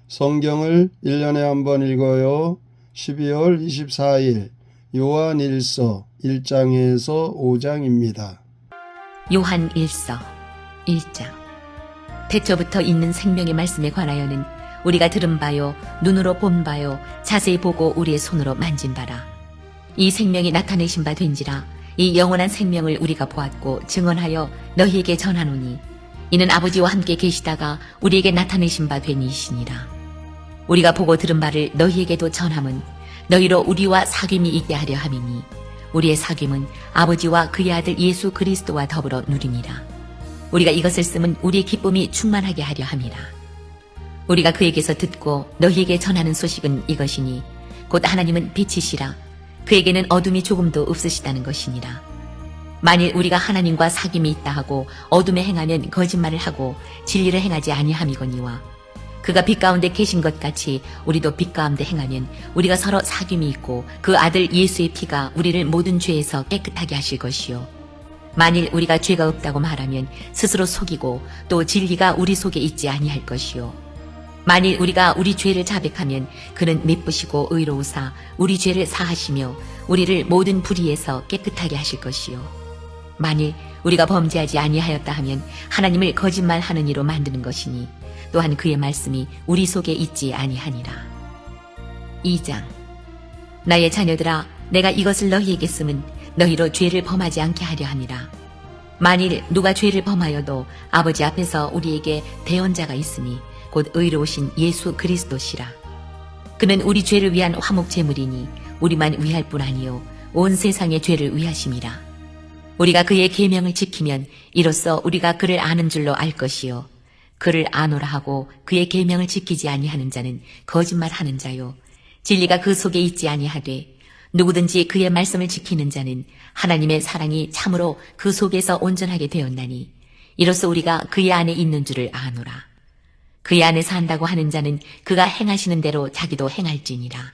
성경을 1년에 한 번 읽어요. 12월 24일 요한일서 1장에서 5장입니다. 요한일서 1장. 태초부터 있는 생명의 말씀에 관하여는 우리가 들은 바요, 눈으로 본 바요, 자세히 보고 우리의 손으로 만진 바라. 이 생명이 나타내신 바 된지라. 이 영원한 생명을 우리가 보았고 증언하여 너희에게 전하노니 이는 아버지와 함께 계시다가 우리에게 나타내신 바 된 이시니라. 우리가 보고 들은 바를 너희에게도 전함은 너희로 우리와 사귐이 있게 하려 함이니 우리의 사귐은 아버지와 그의 아들 예수 그리스도와 더불어 누리니라. 우리가 이것을 쓰면 우리의 기쁨이 충만하게 하려 함이라. 우리가 그에게서 듣고 너희에게 전하는 소식은 이것이니 곧 하나님은 빛이시라. 그에게는 어둠이 조금도 없으시다는 것이니라. 만일 우리가 하나님과 사귐이 있다 하고 어둠에 행하면 거짓말을 하고 진리를 행하지 아니함이거니와 그가 빛 가운데 계신 것 같이 우리도 빛 가운데 행하면 우리가 서로 사귐이 있고 그 아들 예수의 피가 우리를 모든 죄에서 깨끗하게 하실 것이요. 만일 우리가 죄가 없다고 말하면 스스로 속이고 또 진리가 우리 속에 있지 아니할 것이요. 만일 우리가 우리 죄를 자백하면 그는 미쁘시고 의로우사 우리 죄를 사하시며 우리를 모든 불의에서 깨끗하게 하실 것이요. 만일 우리가 범죄하지 아니하였다 하면 하나님을 거짓말하는 이로 만드는 것이니 또한 그의 말씀이 우리 속에 있지 아니하니라. 2장. 나의 자녀들아, 내가 이것을 너희에게 쓰면 너희로 죄를 범하지 않게 하려 함이라. 만일 누가 죄를 범하여도 아버지 앞에서 우리에게 대언자가 있으니 곧 의로우신 예수 그리스도시라. 그는 우리 죄를 위한 화목 제물이니 우리만 위할 뿐 아니요 온 세상의 죄를 위하심이라. 우리가 그의 계명을 지키면 이로써 우리가 그를 아는 줄로 알 것이요. 그를 아노라 하고 그의 계명을 지키지 아니하는 자는 거짓말하는 자요. 진리가 그 속에 있지 아니하되 누구든지 그의 말씀을 지키는 자는 하나님의 사랑이 참으로 그 속에서 온전하게 되었나니 이로써 우리가 그의 안에 있는 줄을 아노라. 그의 안에 산다고 하는 자는 그가 행하시는 대로 자기도 행할지니라.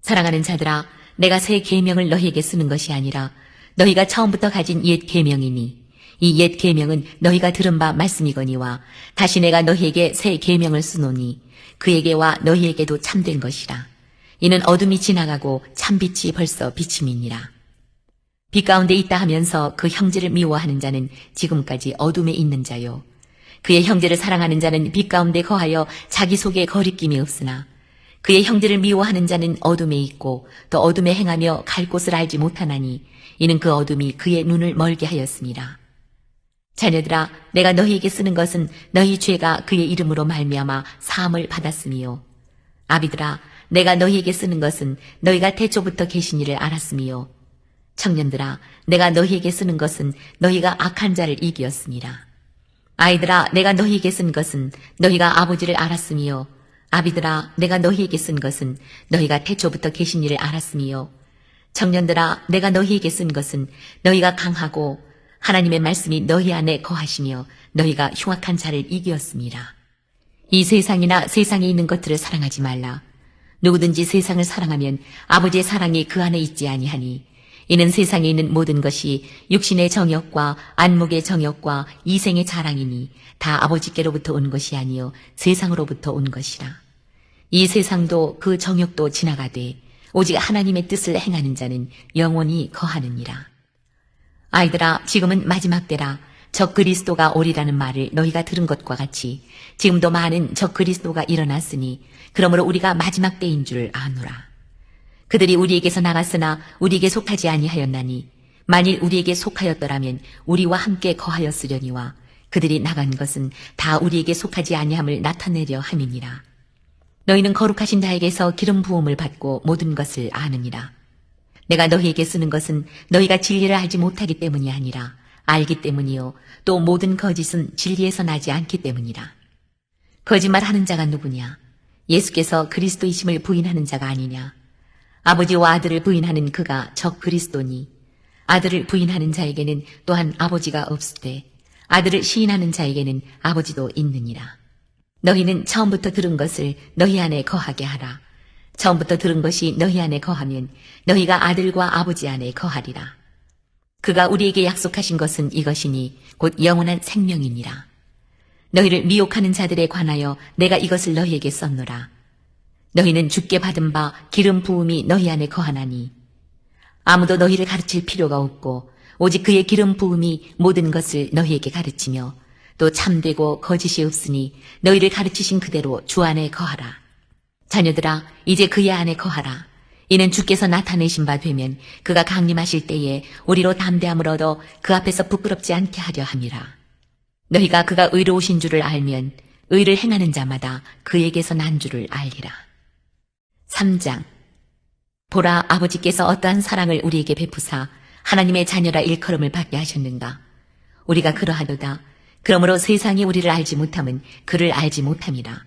사랑하는 자들아, 내가 새 계명을 너희에게 쓰는 것이 아니라 너희가 처음부터 가진 옛 계명이니 이 옛 계명은 너희가 들은 바 말씀이거니와 다시 내가 너희에게 새 계명을 쓰노니 그에게와 너희에게도 참된 것이라. 이는 어둠이 지나가고 참빛이 벌써 비침이니라. 빛 가운데 있다 하면서 그 형제를 미워하는 자는 지금까지 어둠에 있는 자요. 그의 형제를 사랑하는 자는 빛 가운데 거하여 자기 속에 거리낌이 없으나 그의 형제를 미워하는 자는 어둠에 있고 또 어둠에 행하며 갈 곳을 알지 못하나니 이는 그 어둠이 그의 눈을 멀게 하였습니다. 자녀들아, 내가 너희에게 쓰는 것은 너희 죄가 그의 이름으로 말미암아 사함을 받았음이요. 아비들아, 내가 너희에게 쓰는 것은 너희가 태초부터 계신 이를 알았음이요. 청년들아, 내가 너희에게 쓰는 것은 너희가 악한 자를 이기었습니다. 아이들아, 내가 너희에게 쓴 것은 너희가 아버지를 알았음이요. 아비들아, 내가 너희에게 쓴 것은 너희가 태초부터 계신 이를 알았음이요. 청년들아, 내가 너희에게 쓴 것은 너희가 강하고 하나님의 말씀이 너희 안에 거하시며 너희가 흉악한 자를 이기었습니다. 이 세상이나 세상에 있는 것들을 사랑하지 말라. 누구든지 세상을 사랑하면 아버지의 사랑이 그 안에 있지 아니하니 이는 세상에 있는 모든 것이 육신의 정욕과 안목의 정욕과 이생의 자랑이니 다 아버지께로부터 온 것이 아니요 세상으로부터 온 것이라. 이 세상도 그 정욕도 지나가되 오직 하나님의 뜻을 행하는 자는 영원히 거하느니라. 아이들아, 지금은 마지막 때라. 적 그리스도가 오리라는 말을 너희가 들은 것과 같이 지금도 많은 적 그리스도가 일어났으니 그러므로 우리가 마지막 때인 줄 아노라. 그들이 우리에게서 나갔으나 우리에게 속하지 아니하였나니 만일 우리에게 속하였더라면 우리와 함께 거하였으려니와 그들이 나간 것은 다 우리에게 속하지 아니함을 나타내려 함이니라. 너희는 거룩하신 자에게서 기름 부음을 받고 모든 것을 아느니라. 내가 너희에게 쓰는 것은 너희가 진리를 알지 못하기 때문이 아니라 알기 때문이요 또 모든 거짓은 진리에서 나지 않기 때문이라. 거짓말하는 자가 누구냐? 예수께서 그리스도이심을 부인하는 자가 아니냐? 아버지와 아들을 부인하는 그가 적 그리스도니 아들을 부인하는 자에게는 또한 아버지가 없으되 아들을 시인하는 자에게는 아버지도 있느니라. 너희는 처음부터 들은 것을 너희 안에 거하게 하라. 처음부터 들은 것이 너희 안에 거하면 너희가 아들과 아버지 안에 거하리라. 그가 우리에게 약속하신 것은 이것이니 곧 영원한 생명이니라. 너희를 미혹하는 자들에 관하여 내가 이것을 너희에게 썼노라. 너희는 주께 받은 바 기름 부음이 너희 안에 거하나니 아무도 너희를 가르칠 필요가 없고 오직 그의 기름 부음이 모든 것을 너희에게 가르치며 또 참되고 거짓이 없으니 너희를 가르치신 그대로 주 안에 거하라. 자녀들아, 이제 그의 안에 거하라. 이는 주께서 나타내신 바 되면 그가 강림하실 때에 우리로 담대함을 얻어 그 앞에서 부끄럽지 않게 하려 함이라. 너희가 그가 의로우신 줄을 알면 의를 행하는 자마다 그에게서 난 줄을 알리라. 3장. 보라, 아버지께서 어떠한 사랑을 우리에게 베푸사 하나님의 자녀라 일컬음을 받게 하셨는가. 우리가 그러하도다. 그러므로 세상이 우리를 알지 못함은 그를 알지 못함이라.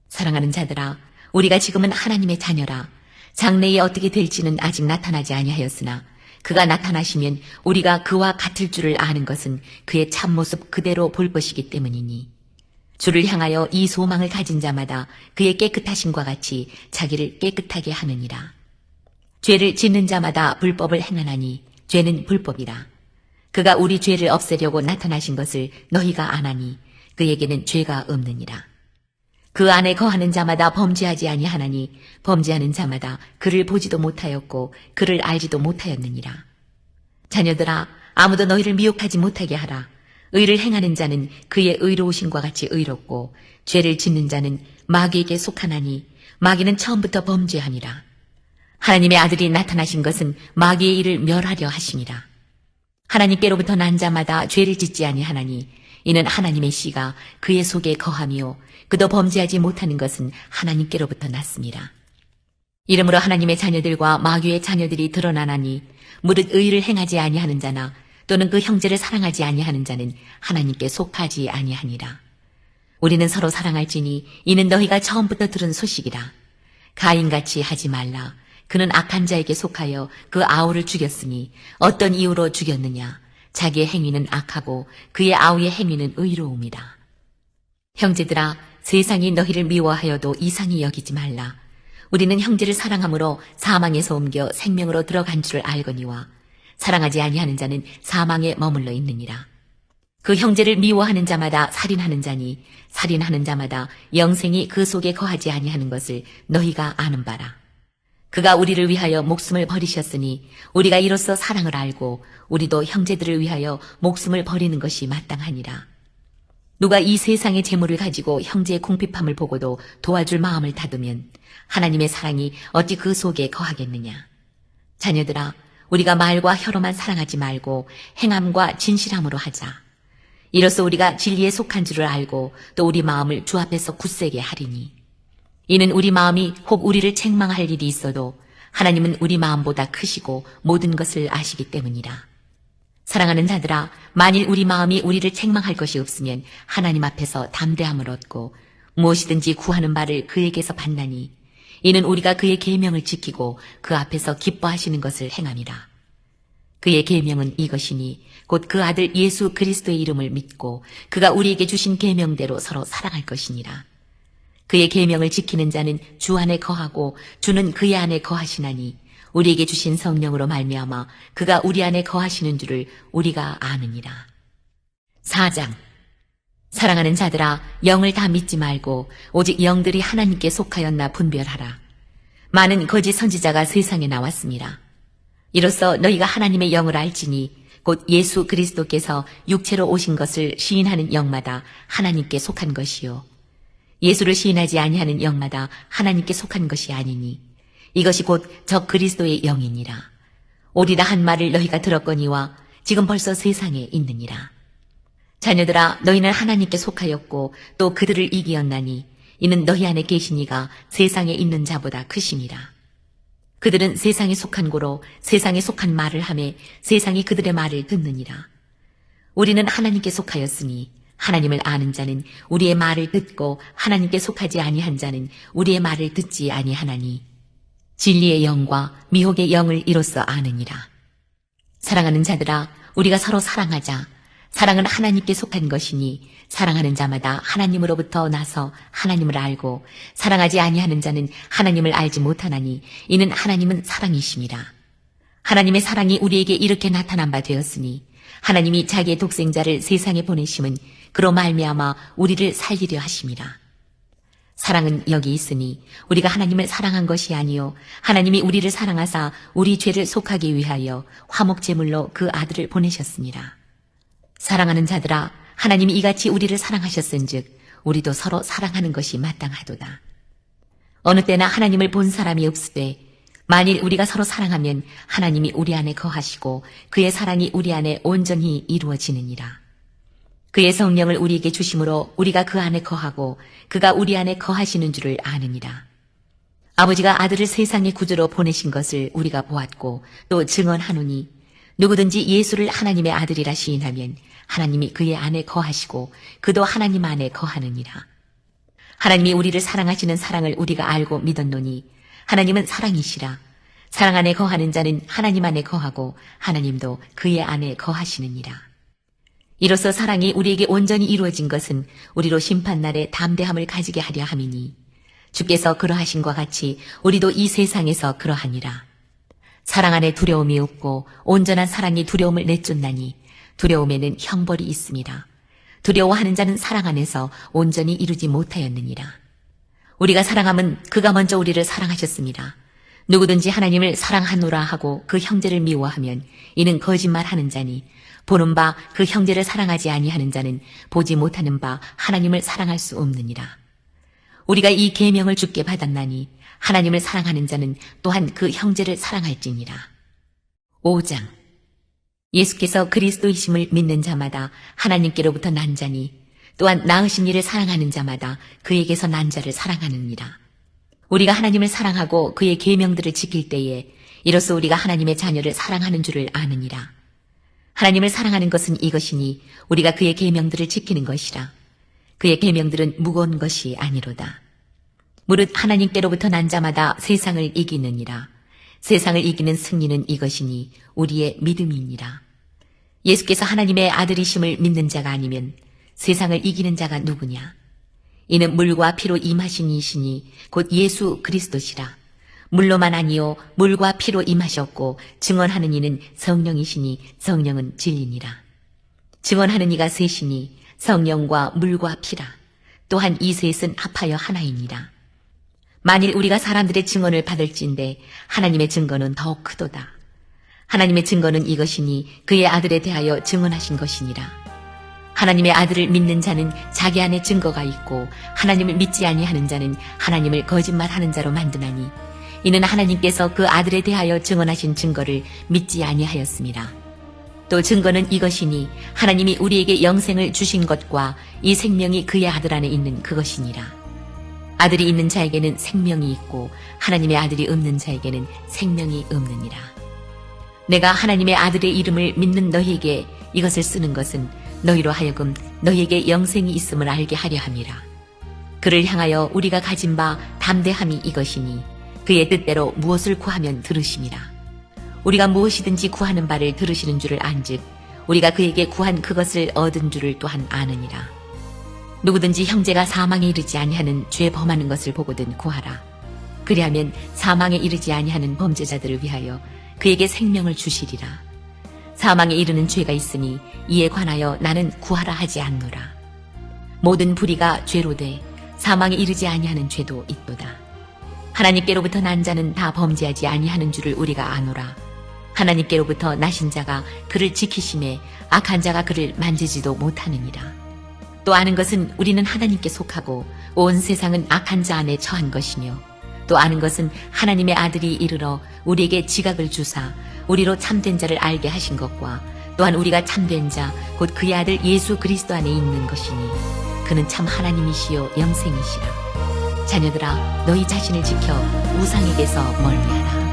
사랑하는 자들아, 우리가 지금은 하나님의 자녀라. 장래에 어떻게 될지는 아직 나타나지 아니하였으나 그가 나타나시면 우리가 그와 같을 줄을 아는 것은 그의 참모습 그대로 볼 것이기 때문이니 주를 향하여 이 소망을 가진 자마다 그의 깨끗하심과 같이 자기를 깨끗하게 하느니라. 죄를 짓는 자마다 불법을 행하나니 죄는 불법이라. 그가 우리 죄를 없애려고 나타나신 것을 너희가 아나니 그에게는 죄가 없느니라. 그 안에 거하는 자마다 범죄하지 아니하나니 범죄하는 자마다 그를 보지도 못하였고 그를 알지도 못하였느니라. 자녀들아, 아무도 너희를 미혹하지 못하게 하라. 의를 행하는 자는 그의 의로우심과 같이 의롭고 죄를 짓는 자는 마귀에게 속하나니 마귀는 처음부터 범죄함이라. 하나님의 아들이 나타나신 것은 마귀의 일을 멸하려 하심이라. 하나님께로부터 난 자마다 죄를 짓지 아니하나니 이는 하나님의 씨가 그의 속에 거하며 그도 범죄하지 못하는 것은 하나님께로부터 났습니다. 이러므로 하나님의 자녀들과 마귀의 자녀들이 드러나나니 무릇 의를 행하지 아니하는 자나 또는 그 형제를 사랑하지 아니하는 자는 하나님께 속하지 아니하니라. 우리는 서로 사랑할지니 이는 너희가 처음부터 들은 소식이라. 가인같이 하지 말라. 그는 악한 자에게 속하여 그 아우를 죽였으니 어떤 이유로 죽였느냐. 자기의 행위는 악하고 그의 아우의 행위는 의로움이라. 형제들아, 세상이 너희를 미워하여도 이상히 여기지 말라. 우리는 형제를 사랑함으로 사망에서 옮겨 생명으로 들어간 줄을 알거니와 사랑하지 아니하는 자는 사망에 머물러 있느니라. 그 형제를 미워하는 자마다 살인하는 자니 살인하는 자마다 영생이 그 속에 거하지 아니하는 것을 너희가 아는 바라. 그가 우리를 위하여 목숨을 버리셨으니 우리가 이로써 사랑을 알고 우리도 형제들을 위하여 목숨을 버리는 것이 마땅하니라. 누가 이 세상의 재물을 가지고 형제의 궁핍함을 보고도 도와줄 마음을 닫으면 하나님의 사랑이 어찌 그 속에 거하겠느냐. 자녀들아, 우리가 말과 혀로만 사랑하지 말고 행함과 진실함으로 하자. 이로써 우리가 진리에 속한 줄을 알고 또 우리 마음을 주 앞에서 굳세게 하리니 이는 우리 마음이 혹 우리를 책망할 일이 있어도 하나님은 우리 마음보다 크시고 모든 것을 아시기 때문이라. 사랑하는 자들아, 만일 우리 마음이 우리를 책망할 것이 없으면 하나님 앞에서 담대함을 얻고 무엇이든지 구하는 바를 그에게서 받나니 이는 우리가 그의 계명을 지키고 그 앞에서 기뻐하시는 것을 행함이라. 그의 계명은 이것이니 곧 그 아들 예수 그리스도의 이름을 믿고 그가 우리에게 주신 계명대로 서로 사랑할 것이니라. 그의 계명을 지키는 자는 주 안에 거하고 주는 그의 안에 거하시나니 우리에게 주신 성령으로 말미암아 그가 우리 안에 거하시는 줄을 우리가 아느니라. 4장. 사랑하는 자들아, 영을 다 믿지 말고 오직 영들이 하나님께 속하였나 분별하라. 많은 거짓 선지자가 세상에 나왔습니다. 이로써 너희가 하나님의 영을 알지니 곧 예수 그리스도께서 육체로 오신 것을 시인하는 영마다 하나님께 속한 것이요 예수를 시인하지 아니하는 영마다 하나님께 속한 것이 아니니 이것이 곧 적 그리스도의 영이니라. 오리라 한 말을 너희가 들었거니와 지금 벌써 세상에 있느니라. 자녀들아, 너희는 하나님께 속하였고 또 그들을 이기었나니 이는 너희 안에 계신 이가 세상에 있는 자보다 크심이라. 그들은 세상에 속한 고로 세상에 속한 말을 하며 세상이 그들의 말을 듣느니라. 우리는 하나님께 속하였으니 하나님을 아는 자는 우리의 말을 듣고 하나님께 속하지 아니한 자는 우리의 말을 듣지 아니하나니 진리의 영과 미혹의 영을 이로써 아느니라. 사랑하는 자들아, 우리가 서로 사랑하자. 사랑은 하나님께 속한 것이니 사랑하는 자마다 하나님으로부터 나서 하나님을 알고 사랑하지 아니하는 자는 하나님을 알지 못하나니 이는 하나님은 사랑이심이라. 하나님의 사랑이 우리에게 이렇게 나타난 바 되었으니 하나님이 자기의 독생자를 세상에 보내심은 그로 말미암아 우리를 살리려 하심이라. 사랑은 여기 있으니 우리가 하나님을 사랑한 것이 아니요 하나님이 우리를 사랑하사 우리 죄를 속하기 위하여 화목제물로 그 아들을 보내셨습니다. 사랑하는 자들아, 하나님이 이같이 우리를 사랑하셨은즉 우리도 서로 사랑하는 것이 마땅하도다. 어느 때나 하나님을 본 사람이 없으되 만일 우리가 서로 사랑하면 하나님이 우리 안에 거하시고 그의 사랑이 우리 안에 온전히 이루어지느니라. 그의 성령을 우리에게 주심으로 우리가 그 안에 거하고 그가 우리 안에 거하시는 줄을 아느니라. 아버지가 아들을 세상의 구주로 보내신 것을 우리가 보았고 또 증언하노니 누구든지 예수를 하나님의 아들이라 시인하면 하나님이 그의 안에 거하시고 그도 하나님 안에 거하느니라. 하나님이 우리를 사랑하시는 사랑을 우리가 알고 믿었노니 하나님은 사랑이시라. 사랑 안에 거하는 자는 하나님 안에 거하고 하나님도 그의 안에 거하시느니라. 이로써 사랑이 우리에게 온전히 이루어진 것은 우리로 심판날에 담대함을 가지게 하려 함이니 주께서 그러하신과 같이 우리도 이 세상에서 그러하니라. 사랑 안에 두려움이 없고 온전한 사랑이 두려움을 내쫓나니 두려움에는 형벌이 있습니다. 두려워하는 자는 사랑 안에서 온전히 이루지 못하였느니라. 우리가 사랑함은 그가 먼저 우리를 사랑하셨습니다. 누구든지 하나님을 사랑하노라 하고 그 형제를 미워하면 이는 거짓말하는 자니 보는 바 그 형제를 사랑하지 아니하는 자는 보지 못하는 바 하나님을 사랑할 수 없느니라. 우리가 이 계명을 주께 받았나니 하나님을 사랑하는 자는 또한 그 형제를 사랑할지니라. 5장. 예수께서 그리스도이심을 믿는 자마다 하나님께로부터 난 자니 또한 낳으신 이를 사랑하는 자마다 그에게서 난 자를 사랑하느니라. 우리가 하나님을 사랑하고 그의 계명들을 지킬 때에 이로써 우리가 하나님의 자녀를 사랑하는 줄을 아느니라. 하나님을 사랑하는 것은 이것이니 우리가 그의 계명들을 지키는 것이라. 그의 계명들은 무거운 것이 아니로다. 무릇 하나님께로부터 난 자마다 세상을 이기느니라. 세상을 이기는 승리는 이것이니 우리의 믿음이니라. 예수께서 하나님의 아들이심을 믿는 자가 아니면 세상을 이기는 자가 누구냐? 이는 물과 피로 임하신 이시니 곧 예수 그리스도시라. 물로만 아니요 물과 피로 임하셨고 증언하는 이는 성령이시니 성령은 진리니라. 증언하는 이가 셋이니 성령과 물과 피라. 또한 이 셋은 합하여 하나이니라. 만일 우리가 사람들의 증언을 받을진대 하나님의 증거는 더욱 크도다. 하나님의 증거는 이것이니 그의 아들에 대하여 증언하신 것이니라. 하나님의 아들을 믿는 자는 자기 안에 증거가 있고 하나님을 믿지 아니하는 자는 하나님을 거짓말하는 자로 만드나니 이는 하나님께서 그 아들에 대하여 증언하신 증거를 믿지 아니하였습니다. 또 증거는 이것이니 하나님이 우리에게 영생을 주신 것과 이 생명이 그의 아들 안에 있는 그것이니라. 아들이 있는 자에게는 생명이 있고 하나님의 아들이 없는 자에게는 생명이 없느니라. 내가 하나님의 아들의 이름을 믿는 너희에게 이것을 쓰는 것은 너희로 하여금 너희에게 영생이 있음을 알게 하려 함이라. 그를 향하여 우리가 가진 바 담대함이 이것이니 그의 뜻대로 무엇을 구하면 들으심이라. 우리가 무엇이든지 구하는 바를 들으시는 줄을 안즉 우리가 그에게 구한 그것을 얻은 줄을 또한 아느니라. 누구든지 형제가 사망에 이르지 아니하는 죄 범하는 것을 보거든 구하라. 그리하면 사망에 이르지 아니하는 범죄자들을 위하여 그에게 생명을 주시리라. 사망에 이르는 죄가 있으니 이에 관하여 나는 구하라 하지 않노라. 모든 불의가 죄로 돼 사망에 이르지 아니하는 죄도 있도다. 하나님께로부터 난 자는 다 범죄하지 아니하는 줄을 우리가 아노라. 하나님께로부터 나신 자가 그를 지키심에 악한 자가 그를 만지지도 못하느니라. 또 아는 것은 우리는 하나님께 속하고 온 세상은 악한 자 안에 처한 것이며 또 아는 것은 하나님의 아들이 이르러 우리에게 지각을 주사 우리로 참된 자를 알게 하신 것과 또한 우리가 참된 자 곧 그의 아들 예수 그리스도 안에 있는 것이니 그는 참 하나님이시요 영생이시라. 자녀들아 너희 자신을 지켜 우상에게서 멀리하라.